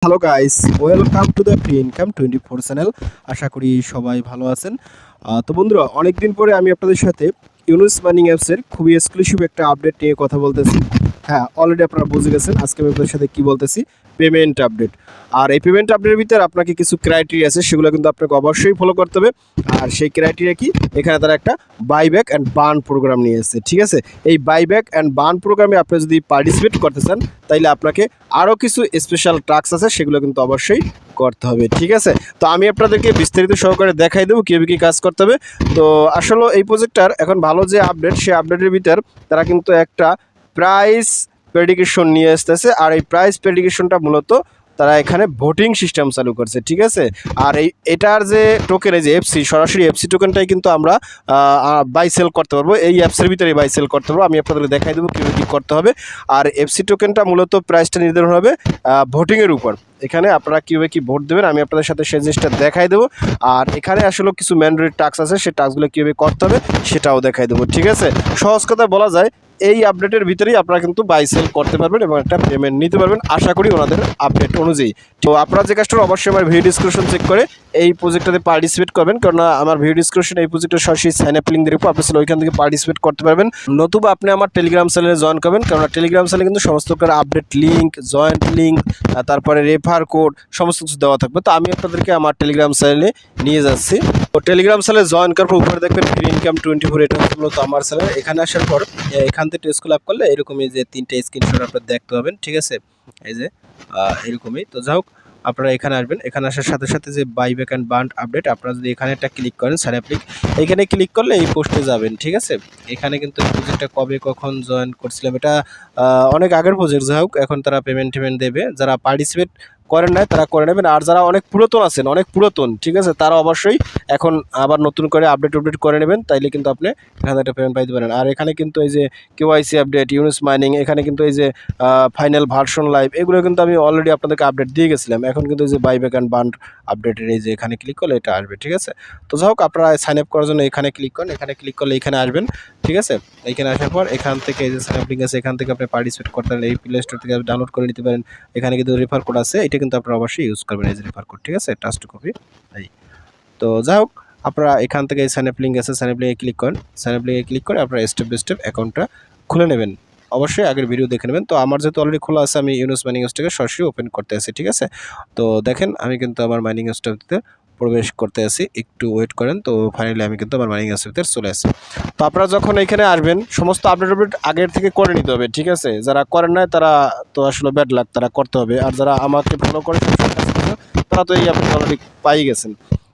Hello guys, welcome to the free income 24 channel. আশা করি সবাই ভালো আছেন। তো বন্ধুরা, অনেকদিন পরে আমি আপনাদের সাথে ইউনুস মাইনিং অ্যাপসের খুবই এক্সক্লুসিভ একটা আপডেট নিয়ে কথা বলতেছি। হ্যাঁ, অলরেডি আপনারা বুঝে গেছেন আজকে আমি আপনাদের সাথে কি বলতেছি, পেমেন্ট আপডেট। আর এই পেমেন্ট আপডেটের ভিতরে আপনাকে কিছু ক্রাইটেরিয়া আছে, সেগুলো কিন্তু আপনাকে অবশ্যই ফলো করতে হবে। আর সেই ক্রাইটেরিয়া কি, এখানে তারা একটা বাইব্যাক অ্যান্ড বার্ন প্রোগ্রাম নিয়ে এসেছে। ঠিক আছে, এই বাইব্যাক অ্যান্ড বার্ন প্রোগ্রামে আপনি যদি পার্টিসিপেট করতে চান তাইলে আপনাকে আরও কিছু স্পেশাল টাস্ক আছে, সেগুলো কিন্তু অবশ্যই করতে হবে। ঠিক আছে, তো আমি আপনাদেরকে বিস্তারিত সহকারে দেখাই দেবো কীভাবে কী কাজ করতে হবে। তো আসলে এই প্রজেক্টটার এখন ভালো যে আপডেট, সেই আপডেটের ভিতর তারা কিন্তু একটা প্রাইস প্রেডিকেশন নিয়ে আসতেছে। আর এই প্রাইস প্রেডিকেশনটা মূলত তারা এখানে ভোটিং সিস্টেম চালু করছে। ঠিক আছে, আর এটার যে টোকেন, এই যে এফসি, সরাসরি এফসি টোকেনটাই কিন্তু আমরা বাই সেল করতে পারবো, এই অ্যাপসের ভিতরে বাই সেল করতে পারবো। আমি আপনাদেরকে দেখাই দেবো কীভাবে কী করতে হবে। আর এফসি টোকেনটা মূলত প্রাইসটা নির্ধারণ হবে ভোটিংয়ের উপর। এখানে আপনারা কীভাবে কী ভোট দেবেন আমি আপনাদের সাথে সেই জিনিসটা দেখাই দেবো। আর এখানে আসলে কিছু ম্যান্ডেটরি টাস্ক আছে, সেই টাস্কগুলো কীভাবে করতে হবে সেটাও দেখাই দেবো। ঠিক আছে, সহজ কথায় বলা যায় এই আপডেটের ভিতরেই আপনারা কিন্তু বাই সেল করতে পারবেন এবং একটা পেমেন্ট নিতে পারবেন, আশা করি ওনাদের আপডেট অনুযায়ী। তো আপনারা যে কাজটা অবশ্যই আমার ভিডিও ডিসক্রিপশন চেক করে এই প্রজেক্টটাতে পার্টিসিপেট করবেন, কারণ আমার ভিডিও ডিসক্রিপশন এই প্রজেক্টের সরাসরি সাইন আপ লিঙ্ক দিয়ে আপনি ওইখান থেকে পার্টিসিপেট করতে পারবেন। নতুবা আপনি আমার টেলিগ্রাম চ্যানেলে জয়েন করবেন, কারণ টেলিগ্রাম চ্যানেলে কিন্তু সমস্ত প্রকার আপডেট লিঙ্ক, জয়েন্ট লিঙ্ক, তারপরে রেফার কোড সমস্ত কিছু দেওয়া থাকবে। তো আমি আপনাদেরকে আমার টেলিগ্রাম চ্যানেলে নিয়ে যাচ্ছি। তো টেলিগ্রাম চ্যানেলে জয়েন করার পর উপরে দেখবেন ফ্রি ইনকাম 24, এটা হচ্ছে মূলত আমার চ্যানেল। এখানে আসার পর এখান থেকে স্কুল আপ করলে এরকমই যে 3টে স্ক্রিনশট আপনারা দেখতে পাবেন। ঠিক আছে, এই যে এরকমই। তো যাই হোক, আপনারা এখানে আসবেন। এখানে আসার সাথে সাথে যে বাইব্যাক অ্যান্ড বার্ন আপডেট, আপনারা যদি এখানে একটা ক্লিক করেন, সাইন আপ লিঙ্ক, এখানে ক্লিক করলে এই পোস্টে যাবেন। ঠিক আছে, এখানে কিন্তু প্রজেক্টটা কবে কখন জয়েন করছিলাম, এটা অনেক আগের প্রজেক্ট। যাই হোক, এখন তারা পেমেন্ট দেবে। যারা পার্টিসিপেট করেন নাই তারা করে নেবেন, আর যারা অনেক পুরাতন আছেন, অনেক পুরাতন, ঠিক আছে, তারা অবশ্যই এখন আবার নতুন করে আপডেট করে নেবেন, তাইলে কিন্তু আপনি এখানে একটা পেমেন্ট পাইতে পারেন। আর এখানে কিন্তু এই যে কেওয়াইসি আপডেট, ইউনুস মাইনিং, এখানে কিন্তু এই যে ফাইনাল ভার্সন লাইভ, এগুলো কিন্তু আমি অলরেডি আপনাদেরকে আপডেট দিয়ে গেছিলাম। এখন কিন্তু এই যে বাইব্যাক অ্যান্ড বার্ন আপডেটের এই যে এখানে ক্লিক করলে এটা আসবে। ঠিক আছে, তো যাই হোক, আপনারা সাইন আপ করার জন্য এখানে ক্লিক করেন। এখানে ক্লিক করলে এখানে আসবেন। ঠিক আছে, এখানে আসার পর এখান থেকে এই যে সাইন আপ লিঙ্ক আছে, এখান থেকে আপনি পার্টিসিপেট করতে পারেন, এই প্লে স্টোর থেকে ডাউনলোড করে নিতে পারেন। এখানে কিন্তু রেফার কোড আছে, এটা কিন্তু আপনারা অবশ্যই ইউজ করবেন, এই যে রেফার কোড। ঠিক আছে, টাচ টু কপি। এই তো যাই হোক, আপনারা এখান থেকে সাইন আপ লিঙ্ক আছে, সাইন আপ লিঙ্কে ক্লিক করেন। সাইন আপ লিঙ্কে ক্লিক করে আপনারা স্টেপ বাই স্টেপ অ্যাকাউন্টটা খুলে নেবেন। অবশ্যই আগের ভিডিও দেখে নেবেন। তো আমার যেহেতু অলরেডি খোলা আছে, আমি ইউনুস মাইনিং স্টকে সরাসরি ওপেন করতে আছি। ঠিক আছে, তো দেখেন আমি কিন্তু আমার মাইনিং স্টকতে প্রবেশ করতে আসি, একটু ওয়েট করেন। তো ফাইনালি আমি কিন্তু আমার মাইনিং স্টকে চলে আসি। তো আপনারা যখন এখানে আসবেন, সমস্ত আপডেট আগের থেকে করে নিতে হবে। ঠিক আছে, যারা করেন নাই তারা তো আসলে ব্যাড লাক, তারা করতে হবে। আর যারা আমাকে ফলো করে তারা তো এই আপনি অলরেডি পাই গেছেন।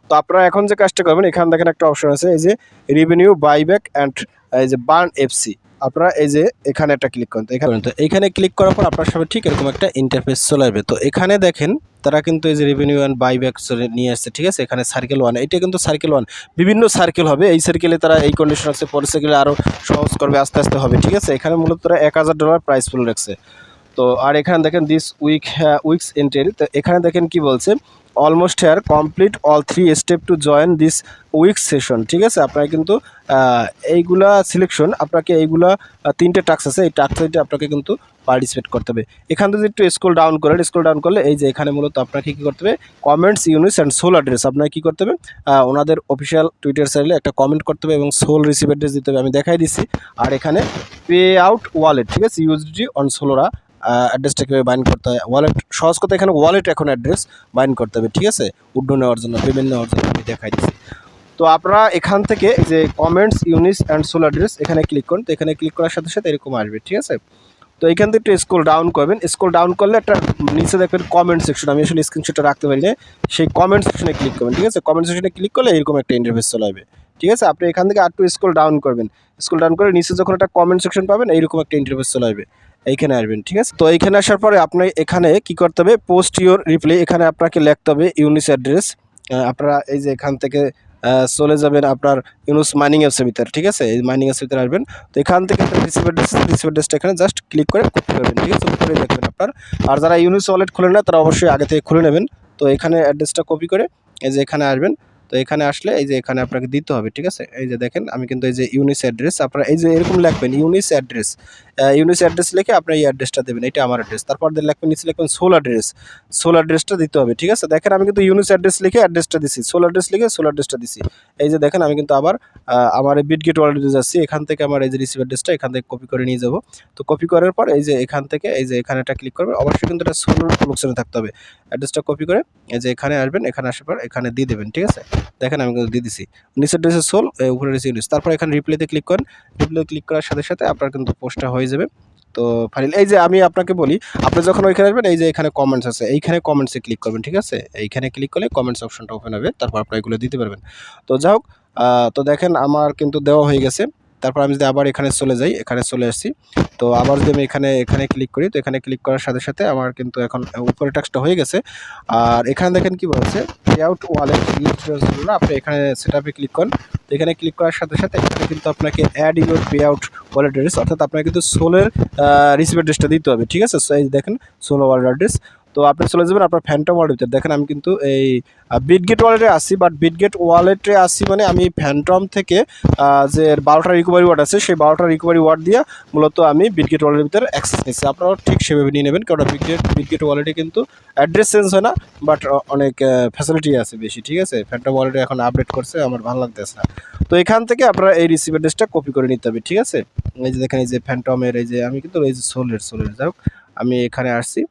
তো আপনারা এখন যে কাজটা করবেন, এখানে দেখেন একটা অপশন আছে, এই যে রেভিনিউ বাইব্যাক অ্যান্ড এই যে বার্ন এফসি, আপনারা এই যে এখানে একটা ক্লিক করেন। তো এইখানে ক্লিক করার পর আপনার সামনে ঠিক এরকম একটা ইন্টারফেস চলে আসবে। তো এখানে দেখেন তারা কিন্তু এই যে রেভিনিউ অ্যান্ড বাইব্যাক নিয়ে আসছে। ঠিক আছে, এখানে সার্কেল 1, এটা কিন্তু সার্কেল 1, বিভিন্ন সার্কেল হবে। এই সার্কেলে তারা এই কন্ডিশন আছে, পরের সার্কেলে আরও সহজ করবে, আস্তে আস্তে হবে। ঠিক আছে, এখানে মূলত তারা $1000 প্রাইস ফুল রাখছে। তো আর এখানে দেখেন দিস উইকস এন্ট্রি, তো এখানে দেখেন কি বলছে, almost here complete all 3 step to join this week session. ঠিক আছে, আপনারা কিন্তু এইগুলা সিলেকশন, আপনাকে এইগুলা 3টে টাস্ক আছে, এই টাস্কটা আপনাকে কিন্তু পার্টিসিপেট করতে হবে। এখান থেকে একটু স্ক্রল ডাউন করেন। স্ক্রল ডাউন করলে এই যে এখানে মূলত আপনাকে কী করতে হবে, কমেন্টস, ইউনিস অ্যান্ড সোল অ্যাড্রেস, আপনাকে কী করতে হবে, ওনাদের অফিসিয়াল টুইটার চ্যানেলে একটা কমেন্ট করতে হবে এবং সোল রিসিভ অ্যাড্রেস দিতে হবে, আমি দেখাই দিচ্ছি। আর এখানে পে আউট ওয়ালেট, ঠিক আছে, ইউএসডি অন সোলোরা অ্যাড্রেসটা কীভাবে বাইন্ড করতে হয়, ওয়ালেট, সহজ কথা এখানে ওয়ালেট এখন অ্যাড্রেস বাইন্ড করতে হবে। ঠিক আছে, উড্ডো নেওয়ার জন্য, পেমেন্ট নেওয়ার জন্য আমি দেখাই দিচ্ছি। তো আপনারা এখান থেকে যে কমেন্টস, ইউনিস অ্যান্ড সোল অ্যাড্রেস, এখানে ক্লিক করুন। তো এখানে ক্লিক করার সাথে সাথে এরকম আসবে। ঠিক আছে, তো এখান থেকে একটু স্ক্রল ডাউন করবেন। স্ক্রল ডাউন করলে একটা নিচে দেখবেন কমেন্ট সেকশন, আমি আসলে স্ক্রিনশটটা রাখতে পারি না, সেই কমেন্ট সেকশনে ক্লিক করবেন। ঠিক আছে, কমেন্ট সেকশনে ক্লিক করলে এরকম একটা ইন্টারফেস চলে আসবে। ঠিক আছে, আপনি এখান থেকে একটু স্ক্রল ডাউন করবেন। স্ক্রল ডাউন করে নিচে যখন একটা কমেন্ট সেকশন পাবেন, এইরকম একটা ইন্টারফেস চলে আসবে, এইখানে আসবেন। ঠিক আছে, তো এইখানে আসার পরে আপনি এখানে কি করতে হবে, পোস্ট ইউর রিপ্লাই, এখানে আপনাকে লিখতে হবে ইউনিস অ্যাড্রেস। আপনারা এই যে এখান থেকে চলে যাবেন আপনার ইউনুস মাইনিং অ্যাপসের ভিতরে। ঠিক আছে, এই মাইনিং অ্যাপসের ভিতরে আসবেন। তো এখান থেকে রিসিভ অ্যাড্রেসটা এখানে জাস্ট ক্লিক করে কপি করবেন। ঠিক আছে, উপরে দেখবেন আপনার। আর যারা ইউনুস ওয়ালেট খুলে না তারা অবশ্যই আগে থেকে খুলে নেবেন। তো এখানে অ্যাড্রেসটা কপি করে এই যে এখানে আসবেন। তো এখানে আসলে এই যে এখানে আপনাকে দিতে হবে। ঠিক আছে, এই যে দেখেন আমি কিন্তু এই যে ইউনিস অ্যাড্রেস, আপনারা এই যে এরকম লিখবেন ইউনিস অ্যাড্রেস, ইউনিস অ্যাড্রেস লিখে আপনার এই অ্যাড্রেসটা দেবেন, এটা আমার অ্যাড্রেস। তারপর লিখবেন নিচে লিখবেন সোল অ্যাড্রেস, সোল অ্যাড্রেসটা দিতে হবে, ঠিক আছে। দেখেন আমি কিন্তু ইউনিস অ্যাড্রেস লিখে অ্যাড্রেসটা দিছি, সোল অ্যাড্রেস লিখে সোল অ্যাড্রেসটা দিছি। এই যে দেখেন আমি কিন্তু আবার আমার এই বিটগেট ওয়ালেটে যাচ্ছি, এখান থেকে আমার এই যে রিসিভ অ্যাড্রেসটা এখান থেকে কপি করে নিয়ে যাব। তো কপি করার পর এই যে এখান থেকে এই যে এখানে একটা ক্লিক করবেন, অবশ্যই কিন্তু এটা সোল অপশনে থাকতে হবে। অ্যাড্রেসটা কপি করে এই যে এখানে আসবেন, এখানে আসার পর এখানে দিয়ে দেবেন, ঠিক আছে। দেখেন আমি কিন্তু দিয়ে দিছি, নিচের ড্রেসে সোল, উপরে রিসিভ ইউনিস। তারপর এখানে রিপ্লেতে ক্লিক করেন, রিপ্লে ক্লিক করার সাথে সাথে আপনার কিন্তু পোস্টটা হয়ে যাবে। তো ফাইনাল এই যে আমি আপনাকে বলি, আপনি যখন ওইখানে আসবেন এই যে এখানে কমেন্টস আছে, এইখানে কমেন্টসে ক্লিক করবেন, ঠিক আছে। এইখানে ক্লিক করলে কমেন্টস অপশনটা ওপেন হবে, তারপর আপনি এগুলো দিতে পারবেন। তো যাই হোক, তো দেখেন আমার কিন্তু দেওয়া হয়ে গেছে। তারপর আমি যদি আবার এখানে চলে যাই, এখানে চলে আসছি। তো আবার যদি আমি এখানে ক্লিক করি, তো এখানে ক্লিক করার সাথে সাথে আমার কিন্তু এখন উপরে টাস্কটা হয়ে গেছে। আর এখানে দেখেন কি বলছে, পে আউট ওয়ালেট জন্য আপনি এখানে সেটআপে ক্লিক করেন। তো এখানে ক্লিক করার সাথে সাথে এখানে কিন্তু আপনাকে add your payout wallet address, অর্থাৎ আপনাকে কিন্তু সোলের রিসিভ অ্যাড্রেসটা দিতে হবে, ঠিক আছে। এই দেখেন সোল ওয়ালেট অ্যাড্রেস। তো আপনি চলে যাবেন আপনার ফ্যান্টম ওয়ালেটে। দেখেন আমি কিন্তু এই বিটগেট ওয়ালেটে আসি, বাট বিটগেট ওয়ালেটে আসি মানে আমি ফ্যান্টম থেকে যে 12টা রিকভারি ওয়ার্ড আছে, সেই 12টা রিকভারি ওয়ার্ড দিয়ে মূলত আমি বিটগেট ওয়ালেটের ভিতরে অ্যাক্সেস নিচ্ছি। আপনারাও ঠিক সেভাবে নিয়ে নেবেন, কারণ বিটগেট ওয়ালেটে কিন্তু অ্যাড্রেস চেঞ্জ হয় না, বাট অনেক ফ্যাসিলিটি আছে বেশি, ঠিক আছে। ফ্যান্টম ওয়ালেটে এখন আপডেট করছে, আমার ভালো লাগতেছে না। তো এখান থেকে আপনারা এই রিসিভ অ্যাড্রেসটা কপি করে নিতে হবে, ঠিক আছে। এই যে দেখেন এই যে ফ্যান্টমের এই যে আমি কিন্তু এই যে সোলের যাই হোক, আমি এখানে আসছি,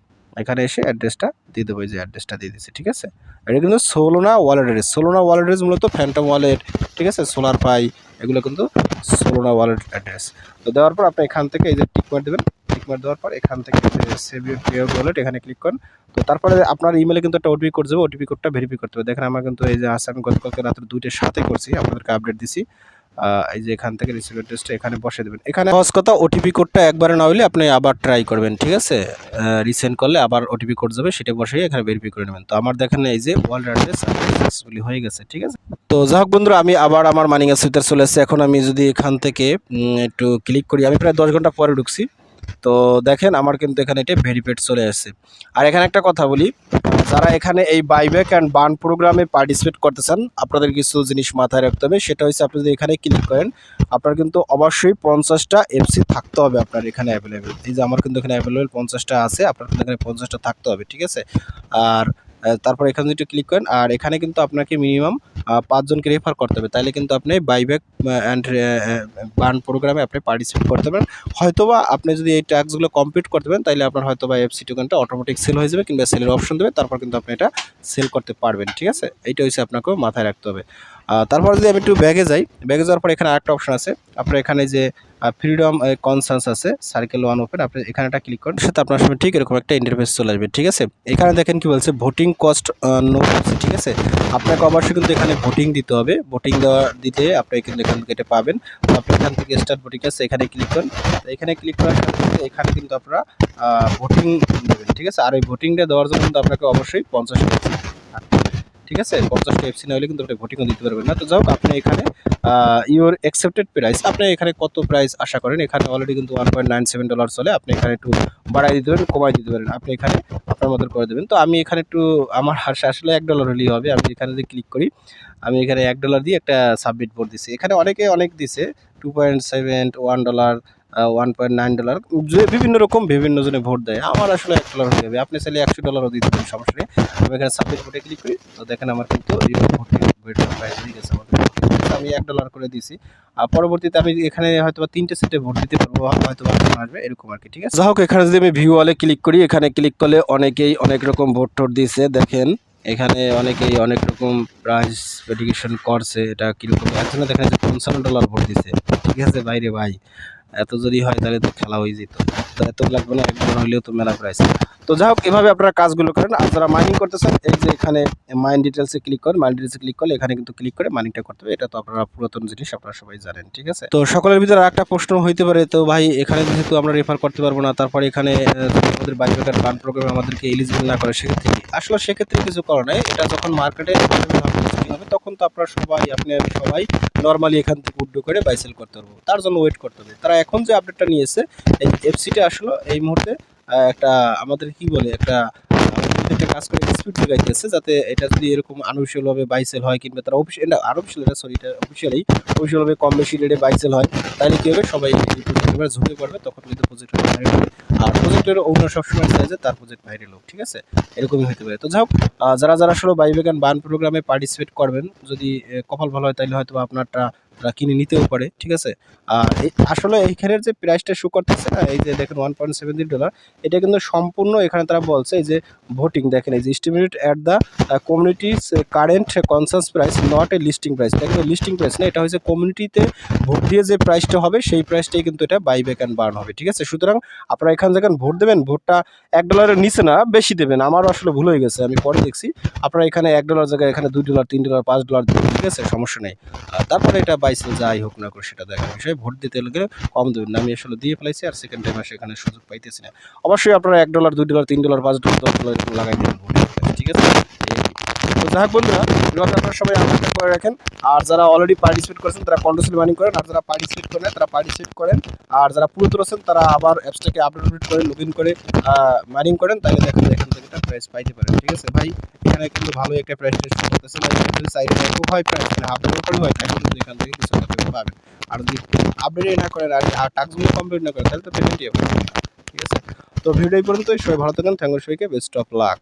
এখানে এসে অ্যাড্রেসটা দিয়ে দেবো, এই যে অ্যাড্রেসটা দিয়ে দিচ্ছি, ঠিক আছে। এটা কিন্তু সোলোনা ওয়ালেট অ্যাড্রেস, সোলোনা ওয়ালেট অ্যাড্রেস মূলত ফ্যান্টম ওয়ালেট, ঠিক আছে, সোলার পাই, এগুলো কিন্তু সোলোনা ওয়ালেট অ্যাড্রেস। তো দেওয়ার পর আপনি এখান থেকে এই যে টিক মার্ক দেবেন, টিক মার্ক দেওয়ার পর এখান থেকে save your payout wallet এখানে ক্লিক করেন। তো তারপরে আপনার ইমেলে কিন্তু একটা ওটিপি কোড যাবে, ওটিপি কোডটা ভেরিফাই করতে হবে। দেখেন আমার কিন্তু এই যে আছে, আমি গতকালকে রাত্রে 2টার সাথে করছি, আপনাদেরকে আপডেট দিছি। এই যে এখান থেকে রিসিভ অ্যাড্রেসটা এখানে বসে দেবেন। এখানে সহজ কথা, ওটিপি কোডটা একবারে না হলে আপনি আবার ট্রাই করবেন, ঠিক আছে। রিসেন্ড করলে আবার ওটিপি কোড যাবে, সেটা বসে এখানে ভেরিফাই করে নেবেন। তো আমার দেখেন এই যে ওয়ালেট অ্যাড্রেস সাকসেসফুলি হয়ে গেছে, ঠিক আছে। তো যাই হোক বন্ধুরা, আমি আবার আমার মানি গ্যাস ভিতরে চলে এসেছি। এখন আমি যদি এখান থেকে একটু ক্লিক করি, আমি প্রায় 10 ঘন্টা পরে ঢুকছি। তো দেখেন আমার কিন্তু এখানে এটা ভেরিফাইড চলে আসছে। আর এখানে একটা কথা বলি, যারা এখানে এই বাইব্যাক অ্যান্ড বার্ন প্রোগ্রামে পার্টিসিপেট করতে চান, আপনাদের কিছু জিনিস মাথায় রাখতে হবে। সেটা হচ্ছে আপনি যদি এখানে ক্লিক করেন, আপনার কিন্তু অবশ্যই 50টা এফসি থাকতে হবে আপনার এখানে অ্যাভেলেবেল। এই যে আমার কিন্তু এখানে অ্যাভেলেবেল 50টা আছে, আপনার কিন্তু এখানে 50টা থাকতে হবে, ঠিক আছে। আর তারপর এখানে যদি ক্লিক করেন, আর এখানে কিন্তু আপনাকে মিনিমাম 5 জনকে রেফার করতে হবে, তাইলে কিন্তু আপনি বাইব্যাক অ্যান্ড বার্ন প্রোগ্রামে আপনি পার্টিসিপেট করতে পারেন। হয়তোবা আপনি যদি এই টাস্কগুলো কমপ্লিট করতে পারেন, তাইলে আপনার হয়তোবা এফসি টোকেনটা অটোমেটিক সেল হয়ে যাবে, কিংবা সেলের অপশন দেবে, তারপর কিন্তু আপনি এটা সেল করতে পারবেন, ঠিক আছে। এইটা হচ্ছে আপনাকেও মাথায় রাখতে হবে। তারপর যদি আমি একটু ব্যাগে যাই, ব্যাগে যাওয়ার পর এখানে আরেকটা অপশন আছে, আপনার এখানে যে ফ্রিডম কনসার্স আছে, সার্কেল 1 ওপেন, আপনি এখানে একটা ক্লিক করেন, সাথে আপনার সামনে ঠিক এরকম একটা ইন্টারফেস চলে আসবে, ঠিক আছে। এখানে দেখেন কি বলছে, ভোটিং কস্ট নো, ঠিক আছে। আপনাকে অবশ্যই কিন্তু এখানে ভোটিং দিতে হবে, ভোটিং দিতে আপনি কিন্তু এখান থেকে এটা পাবেন। তো আপনি এখান থেকে স্টার্ট ভোটিং আছে, এখানে ক্লিক করেন। এখানে ক্লিক করার সাথে সাথে এখানে কিন্তু আপনারা ভোটিং দেবেন, ঠিক আছে। আর এই ভোটিংটা দেওয়ার জন্য কিন্তু আপনাকে অবশ্যই 50টা এফসি থাকতে হবে, ঠিক আছে। 50টা এফসি না হলে কিন্তু আপনি ভোটিংও দিতে পারবেন না। তো যাই হোক, আপনি এখানে ইউর অ্যাকসেপ্টেড প্রাইস, আপনি এখানে কত প্রাইস আশা করেন, এখানে অলরেডি কিন্তু $1.97 চলে, আপনি এখানে একটু বাড়াই দিতে পারেন, কমাই দিতে পারেন, আপনি এখানে আপনার মতো করে দেবেন। তো আমি এখানে একটু আমার আসলে $1 হলেই হবে। আমি এখানে যদি ক্লিক করি, আমি এখানে $1 দিয়ে একটা সাবমিট ভোট দিছি। এখানে অনেকে অনেক দিছে, $2.7, $1, $1.9, বিভিন্ন রকম বিভিন্ন জনে ভোট দেয়। আমার আসলে $1 হয়ে যাবে, আপনি চাইলে $100 দিতে পারেন, সমস্যা নেই। আমি এখানে সাবমিট ভোটে ক্লিক করি, তো দেখেন আমার কিন্তু ভোটের প্রাইস হয়ে গেছে, আমি $1 করে দিছি। আর পরবর্তীতে আমি এখানে হয়তো 3টে সিটে ভোট দিতে পারবো, হয়তো আসবে এরকম আর কি, ঠিক আছে। যাই হোক, এখানে যদি আমি ভিউ ওয়ালে ক্লিক করি, এখানে ক্লিক করলে অনেকেই অনেক রকম ভোট টোট দিয়েছে। দেখেন এখানে অনেকেই অনেক রকম প্রাইস ভেরিফিকেশন করছে, এটা কিরকম, একজনে দেখেন যে $55 ভোট দিছে, ঠিক আছে। বাইরে ভাই, এত যদি হয় তাহলে তো খেলা হয়ে যেত, তো এত লাগবে না, $1 হলেও তো মেলা প্রাইস। তো যাই হোক, এভাবে আপনারা কাজগুলো করেন। আর যারা মাইনিং করতেছেন, এই যে এখানে মাইন ডিটেলসে ক্লিক করেন, মাইন ডিটেলসে ক্লিক করলে এখানে কিন্তু ক্লিক করে মাইনিংটা করতে হবে। এটা তো আপনারা পুরাতন জিনিস, আপনারা সবাই জানেন, ঠিক আছে। তো সকলের ভিতরে আরেকটা প্রশ্ন হইতে পারে, তো ভাই এখানে যেহেতু আমরা রেফার করতে পারবো না, তারপরে এখানে যদি আমাদের বাইব্যাক বার্ন প্রোগ্রামে আমাদেরকে এলিজিবল না করে, সেক্ষেত্রে আসলে সেক্ষেত্রে কিছু করার নাই। এটা যখন মার্কেটে হবে, তখন তো আপনারা সবাই, আপনি আমি সবাই নর্মালি এখান থেকে উইথড্র করে বাই সেল করতে পারবো, তার জন্য ওয়েট করতে হবে। তারা এখন যে আপডেটটা নিয়েছে, এই এফসিটা আসলে এই মুহূর্তে একটা আমাদের কি বলে একটা কাজ করে ডিসপিউট লাগাইতেছে, যাতে এটা যদি এরকম আনঅফিশিয়ালভাবে বাই সেল হয়, কিংবা তারা অফিশিয়ালভাবে কম বেশি রেটে বাই সেল হয়, তাহলে কি হবে, সবাই এই প্রজেক্টে ঝুঁকে পড়বে, তখন কিন্তু প্রজেক্টের ভাইরাল হবে। আর প্রজেক্টের ওনার সবসময় চায় যে তার প্রজেক্ট ভাইরাল হোক, ঠিক আছে, এরকমই হতে পারে। তো যাই হোক, যারা যারা আসলে বাইবেগান বার্ন প্রোগ্রামে পার্টিসিপেট করবেন, যদি কপাল ভালো হয় তাহলে হয়তো আপনারটা তারা কিনে নিতেও পারে, ঠিক আছে। আর আসলে এইখানের যে প্রাইসটা শো করতেছে না, এই যে দেখেন $1.73, এটা কিন্তু সম্পূর্ণ এখানে তারা বলছে এই যে ভোটিং, দেখেন এই যে estimated at the communities current consensus price, not a listing price. এটা কিন্তু লিস্টিং প্রাইস না, এটা হচ্ছে কমিউনিটিতে ভোট দিয়ে যে প্রাইসটা হবে সেই প্রাইসটাই কিন্তু এটা বাইব্যাক অ্যান্ড বার্ন হবে, ঠিক আছে। সুতরাং আপনারা এখানে যখন ভোট দেবেন, ভোটটা $1 নিচে না, বেশি দেবেন। আমারও আসলে ভুল হয়ে গেছে, আমি পরে দেখছি। আপনারা এখানে $1 জায়গায় এখানে $2, $3, $5 দেবেন, ঠিক আছে, সমস্যা নেই। তারপরে এটা বাইসেল যাই হোক না করে সেটা দেখার বিষয়, ভোট দিতে গেলে কম দেবেন না। আমি আসলে দিয়ে ফেলাইছি, আর সেকেন্ড টাইম আসে এখানে সুযোগ পাইতেছি না। অবশ্যই আপনারা $1, $2, $3, $5, $10 এরকম লাগাই দেবেন ভোটে, ঠিক আছে। তো যাই হোক বন্ধুরা, ভিডিওটা আপনারা সবাই আপডেট করে রাখেন। আর যারা অলরেডি পার্টিসিপেট করেছেন তারা কন্টিনিউয়াসলি মাইনিং করেন, আর যারা পার্টিসিপেট করেন তারা পার্টিসিপেট করেন, আর যারা পুরাতন আছেন তারা আবার অ্যাপসটাকে আপডেট করে লগ ইন করে মাইনিং করেন, তাহলে দেখেন এখান থেকে একটা প্রাইস পাইতে পারেন, ঠিক আছে ভাই। এখানে কিন্তু ভালো একটা প্রাইস টেস্ট করতেছে, যদি সাইডে একটু হয় প্রাইস, মানে হাফ ডলার করে হয়, তাহলে কিন্তু এখান থেকে কিছু একটা পাবেন। আর যদি আপডেট না করেন আর টাস্কগুলো কমপ্লিট না করেন, তাহলে তো পেমেন্টই হবে, ঠিক আছে। তো ভিডিও এই পর্যন্তই, সবাই ভালো থাকেন, থ্যাংক ইউ, সবাইকে বেস্ট অফ লাক।